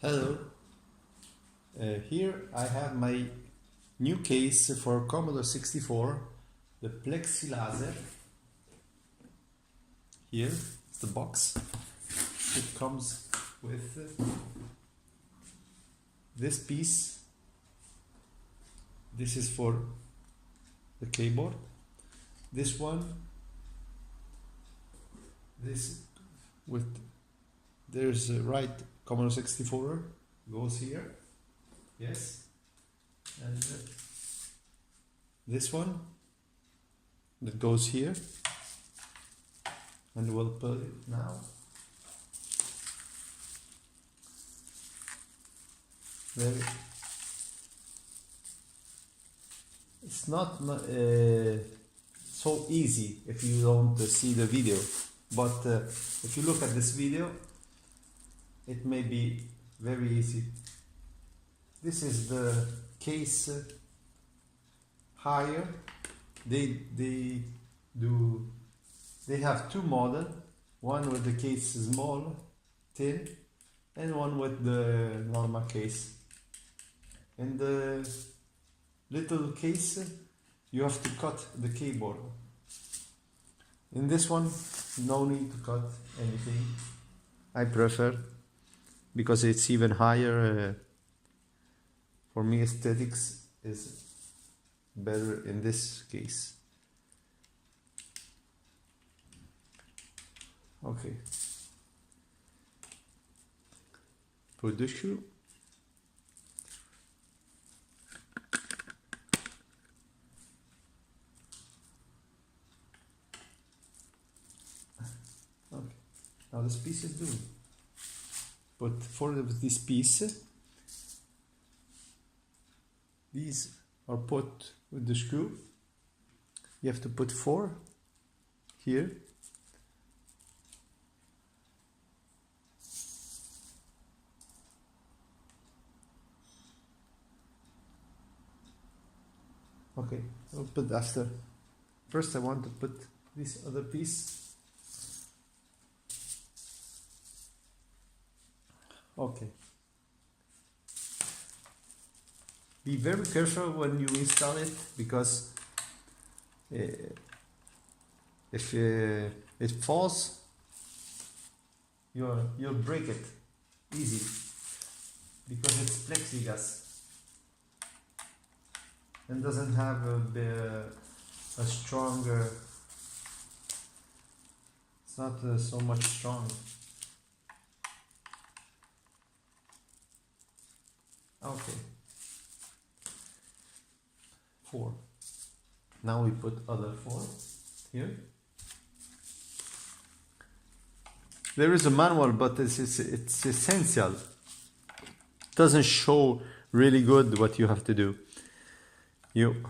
Hello, here I have my new case for Commodore 64, the Plexi laser. Here is the box. It comes with this piece. This is for the keyboard. This one, this with there's a right Commodore 64 goes here, yes, and this one that goes here, and we'll put it now. There. It's not so easy if you don't see the video, but if you look at this video, it may be very easy. This is the case higher. They have two models, one with the case small, thin, and one with the normal case. In the little case, you have to cut the keyboard. In this one, no need to cut anything. I prefer, because it's even higher. For me, aesthetics is better in this case. Okay. Put the shoe. Okay. Now this piece is done. But for this piece, these are put with the screw. You have to put 4 here. Okay, I'll put after. First I want to put this other piece. Okay. Be very careful when you install it, because if it falls, you'll break it easy, because it's plexiglass and doesn't have a stronger. It's not so much strong. Okay. 4. Now we put other 4 here. There is a manual, but it's essential. It doesn't show really good what you have to do. You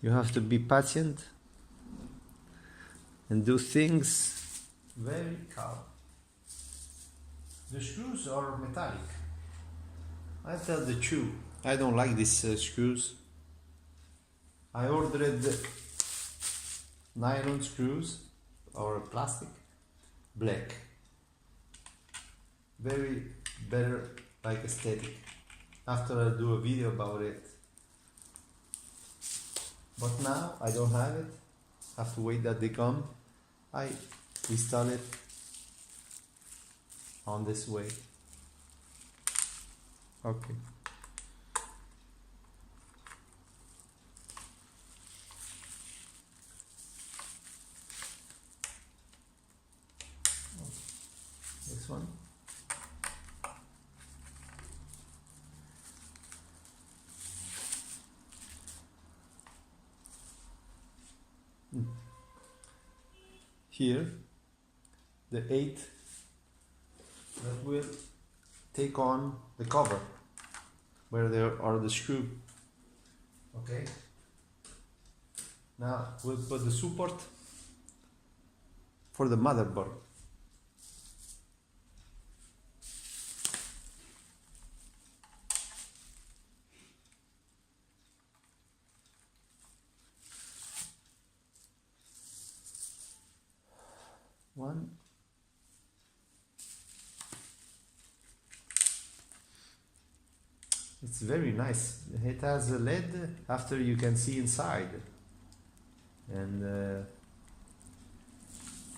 have to be patient and do things very calm. The screws are metallic. I tell the truth, I don't like these screws. I ordered nylon screws or plastic, black. Very better, like aesthetic. After I do a video about it. But now I don't have it. I have to wait that they come. I install it on this way. Okay. This one. Here, the 8 that will take on the cover where there are the screw. Okay. Now we'll put the support for the motherboard. one. It's very nice. It has a LED after you can see inside, and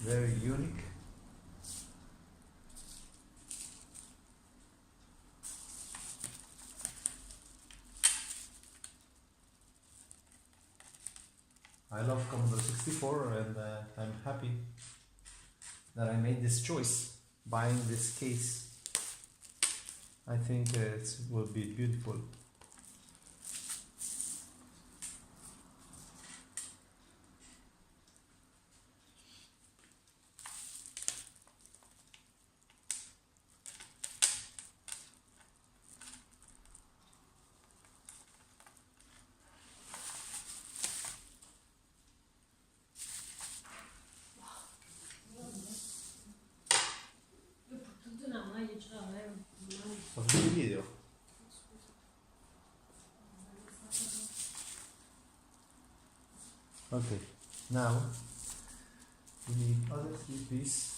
very unique. I love Commodore 64, and I'm happy that I made this choice, buying this case. I think it will be beautiful. Of the video. Okay, now we need other three pieces.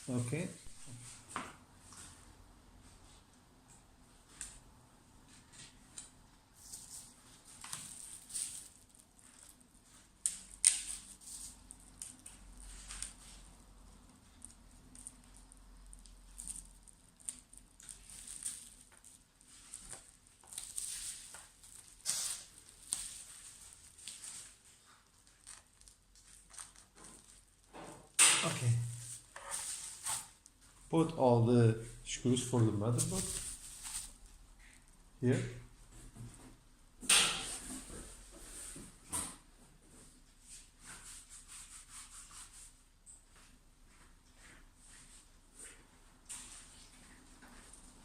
Okay. Okay. Put all the screws for the motherboard here.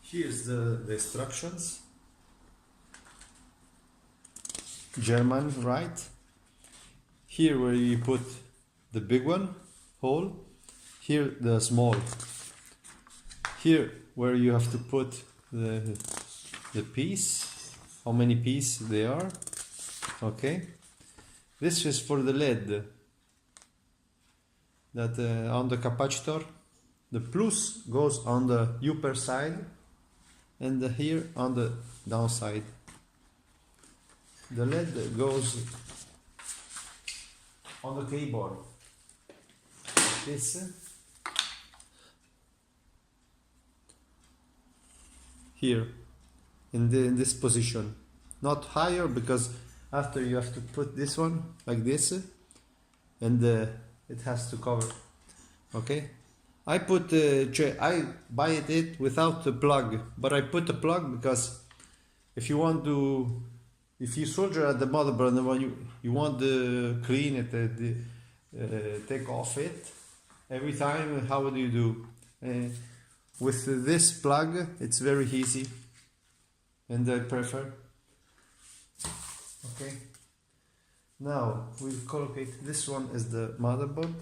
Here's the instructions. German, right? Here where you put the big one, hole. Here the small. Here where you have to put the piece, how many pieces they are. Okay. This is for the LED. That on the capacitor, the plus goes on the upper side, and here on the downside. The LED goes on the keyboard. This here in this position, not higher, because after you have to put this one like this, and it has to cover. Okay, I put I buy it without the plug, but I put the plug because if you want to, if you solder at the motherboard and when you want to clean it, take off it every time, how do you do? With this plug, it's very easy, and I prefer. Okay. Now we'll collocate this one as the motherboard.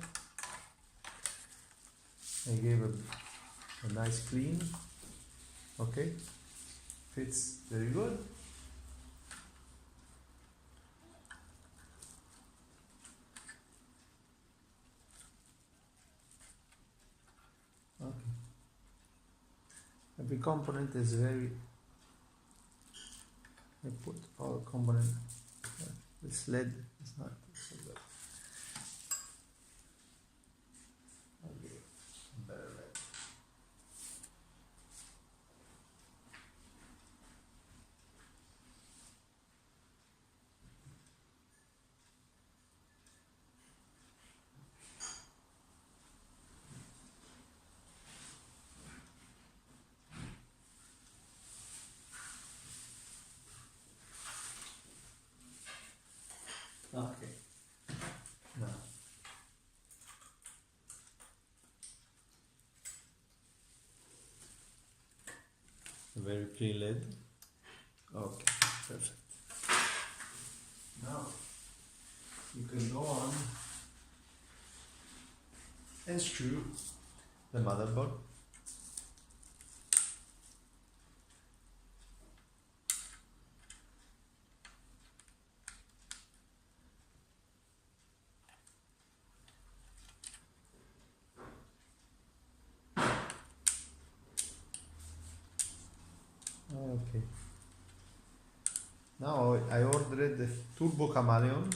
I gave a nice clean. Okay, fits very good. Okay. Every component is very. I put all components. This LED is not so good. I'll give it a better LED. Okay. Now. A very clean LED. Okay, perfect. Now you can go on and screw the motherboard. Okay. Now I ordered the Turbo Chameleon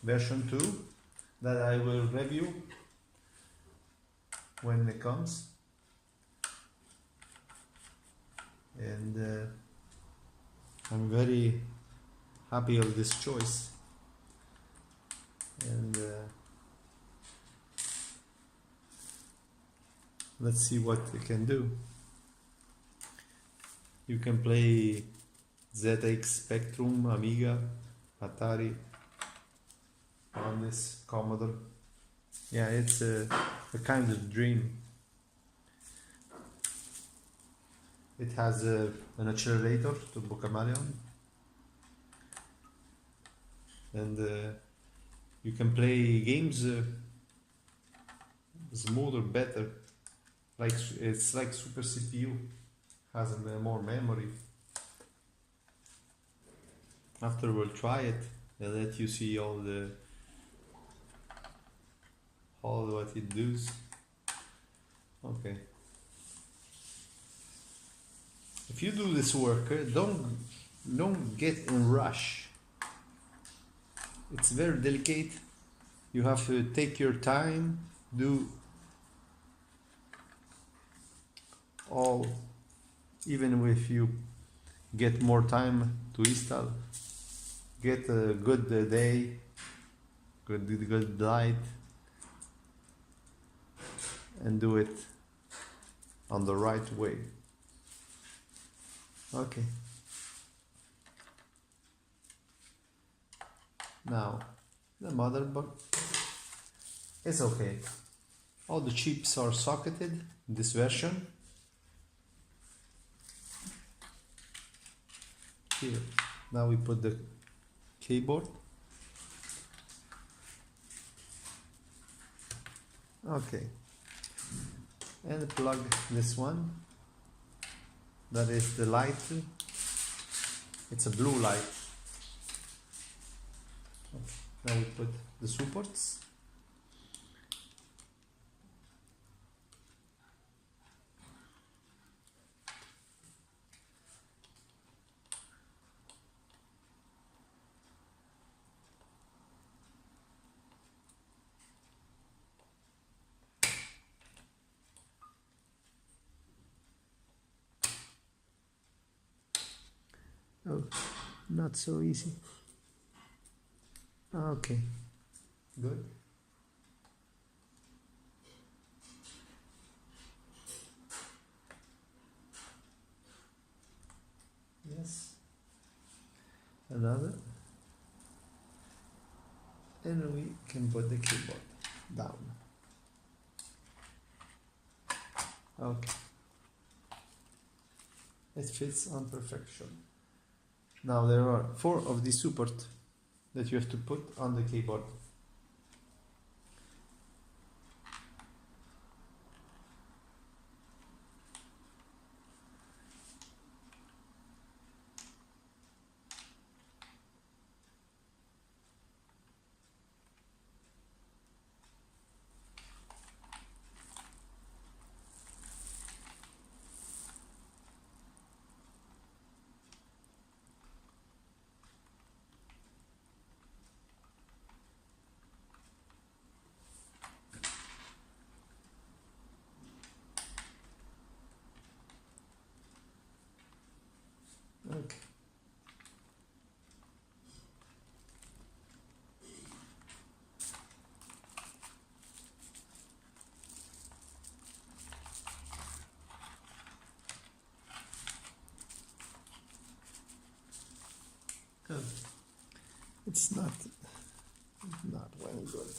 version 2 that I will review when it comes. And I'm very happy of this choice. And let's see what it can do. You can play ZX Spectrum, Amiga, Atari on this Commodore. Yeah, it's a kind of dream. It has an accelerator, Turbo Chameleon, and you can play games smoother, better. Like it's like Super CPU, has more memory. After we'll try it, they'll let you see all what it does. Okay. If you do this work, don't get in rush. It's very delicate. You have to take your time, do all, even if you get more time to install, get a good day, good light, and do it on the right way. Okay. Now, the motherboard is okay. All the chips are socketed in this version. Here, now we put the keyboard. Okay. And plug this one. That is the light. It's a blue light. Now we put the supports. Oh, not so easy. Okay, good. Yes. Another. And we can put the keyboard down. Okay. It fits on perfection. Now there are 4 of these supports that you have to put on the keyboard. Okay. Good. It's not very good.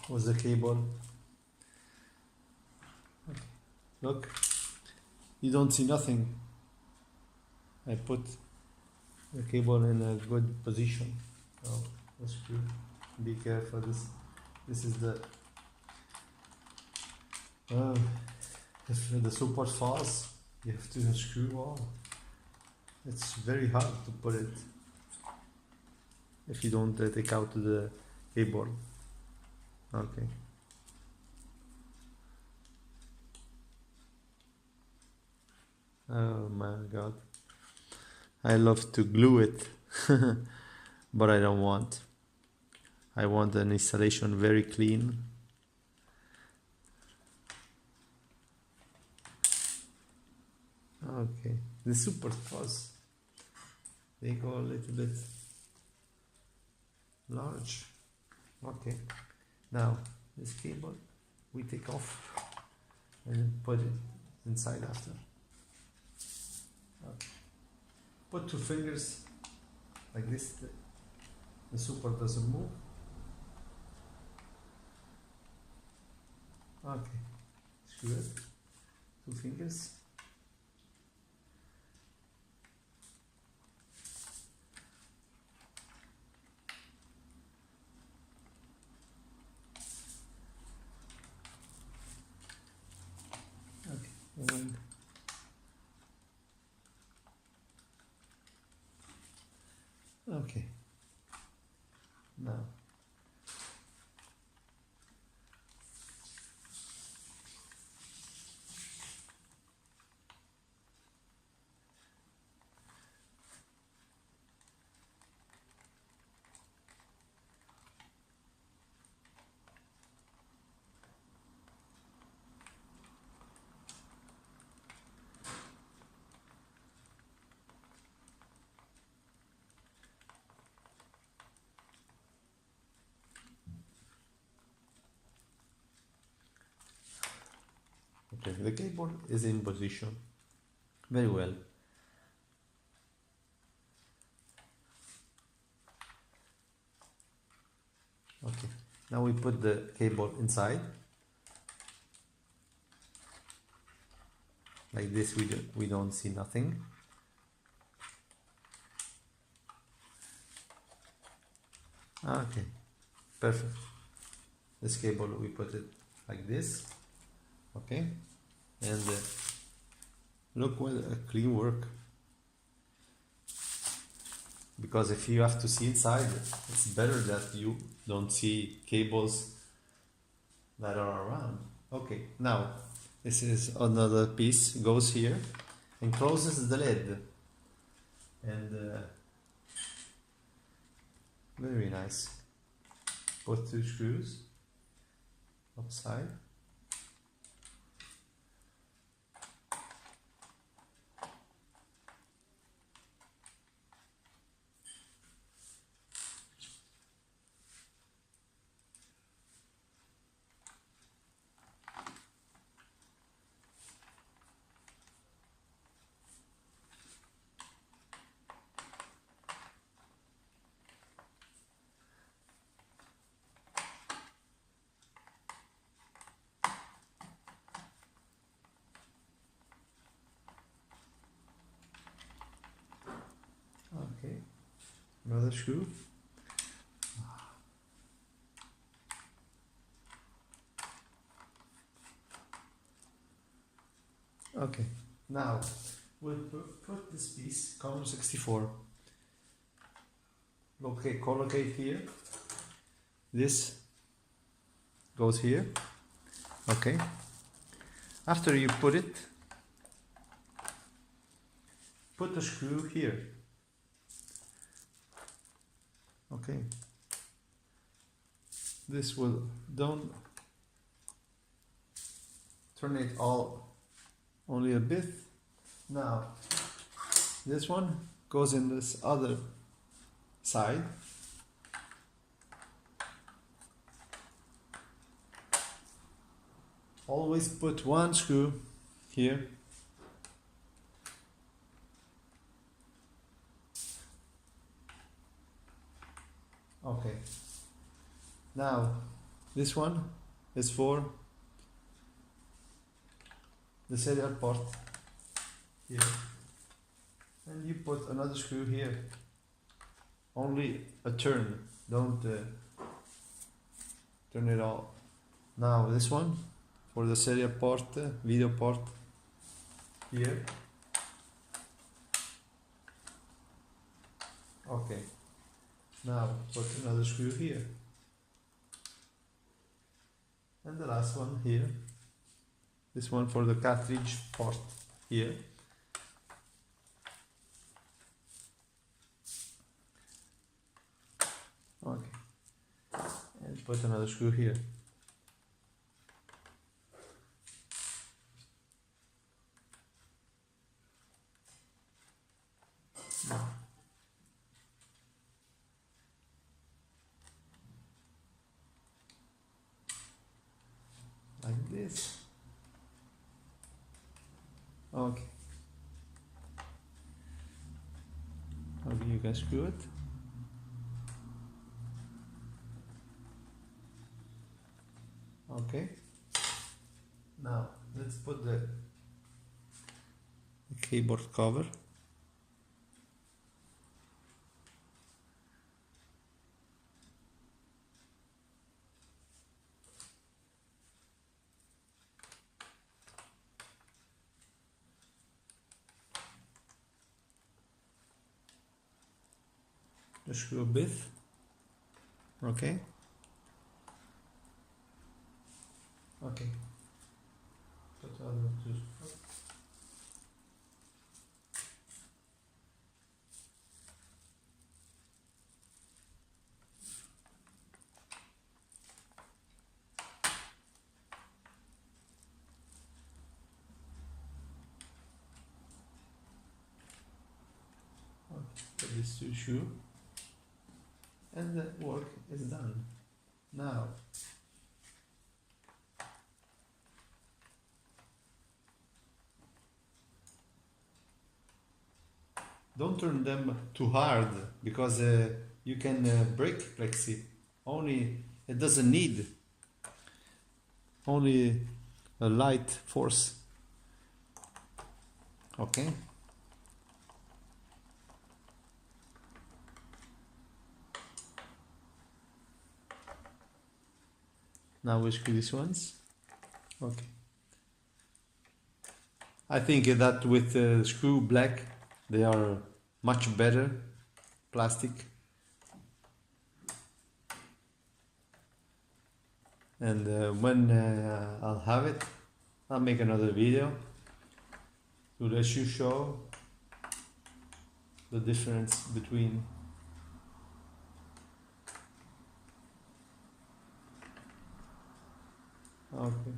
was the cable. Okay. Look, you don't see nothing. I put the cable in a good position. Oh, that's true. Be careful. This is the if the support falls, you have to unscrew all. It's very hard to put it if you don't take out the keyboard. Okay. Oh my god. I love to glue it, but I don't want. I want an installation very clean. Okay, the super fuzz. They go a little bit large. Okay, now this cable we take off and put it inside after. Okay. Put 2 fingers like this. The super doesn't move. Okay, screw it. 2 fingers. Okay, and okay. Now okay, the keyboard is in position very well. Okay, now we put the cable inside like this. We don't see nothing. Okay, perfect. This cable we put it like this. Okay, and look what a clean work. Because if you have to see inside, it's better that you don't see cables that are around. Okay, now this is another piece, goes here and closes the lid, and very nice. Put 2 screws upside. Okay, another screw. Okay, now we'll put this piece, Commodore 64. Okay, collocate here. This goes here. Okay. After you put it, put the screw here. Okay. This will, don't turn it all, only a bit. Now, this one goes in this other side. Always put 1 screw here. Okay. Now This one is for the serial port here, and you put another screw here. Only a turn, don't turn it all. Now this one for the serial port, video port here. Okay, now put another screw here, and the last one here. This one for the cartridge port here. Okay, and put another screw here. Now, like this. Okay. How do you guys screw it? Okay. Now let's put the keyboard cover. The screw bit. Okay. Okay. Put the other two. Put these two shoes, and the work is done. Now don't turn them too hard, because you can break Plexi. Only it doesn't need only a light force. Okay. Now we screw these ones. Okay. I think that with screw black they are much better plastic. And when I'll have it, I'll make another video to let you show the difference between okay.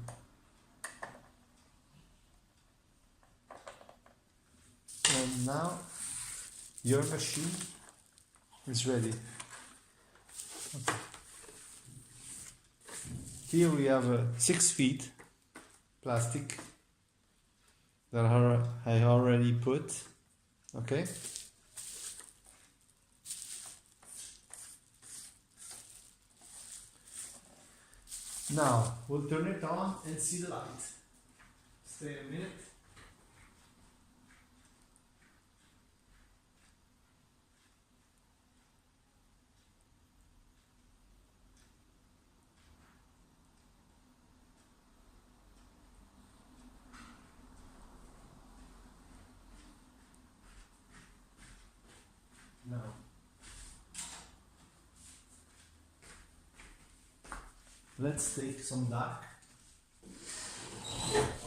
And now your machine is ready. Okay. Here we have 6 feet plastic that I already put. Okay. Now we'll turn it on and see the light. Stay a minute. Now let's take some dark.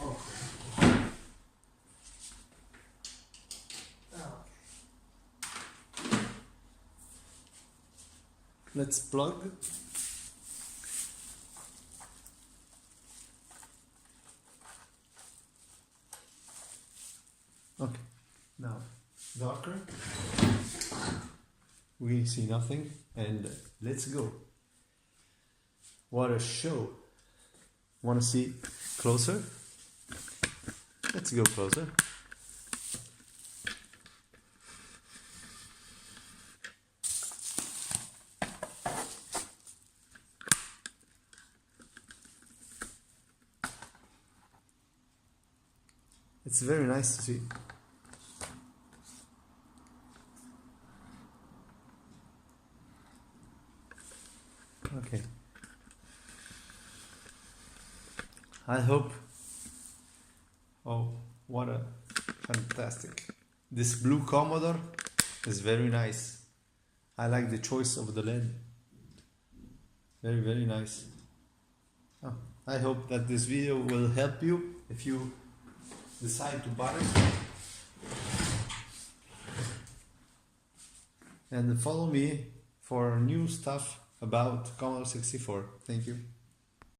Okay. Let's plug. Okay, now darker. We see nothing, and let's go. What a show! Want to see closer? Let's go closer. It's very nice to see. Okay. I hope. Oh, what a fantastic. This blue Commodore is very nice. I like the choice of the LED. Very, very nice. Oh, I hope that this video will help you if you decide to buy it. And follow me for new stuff about Commodore 64. Thank you.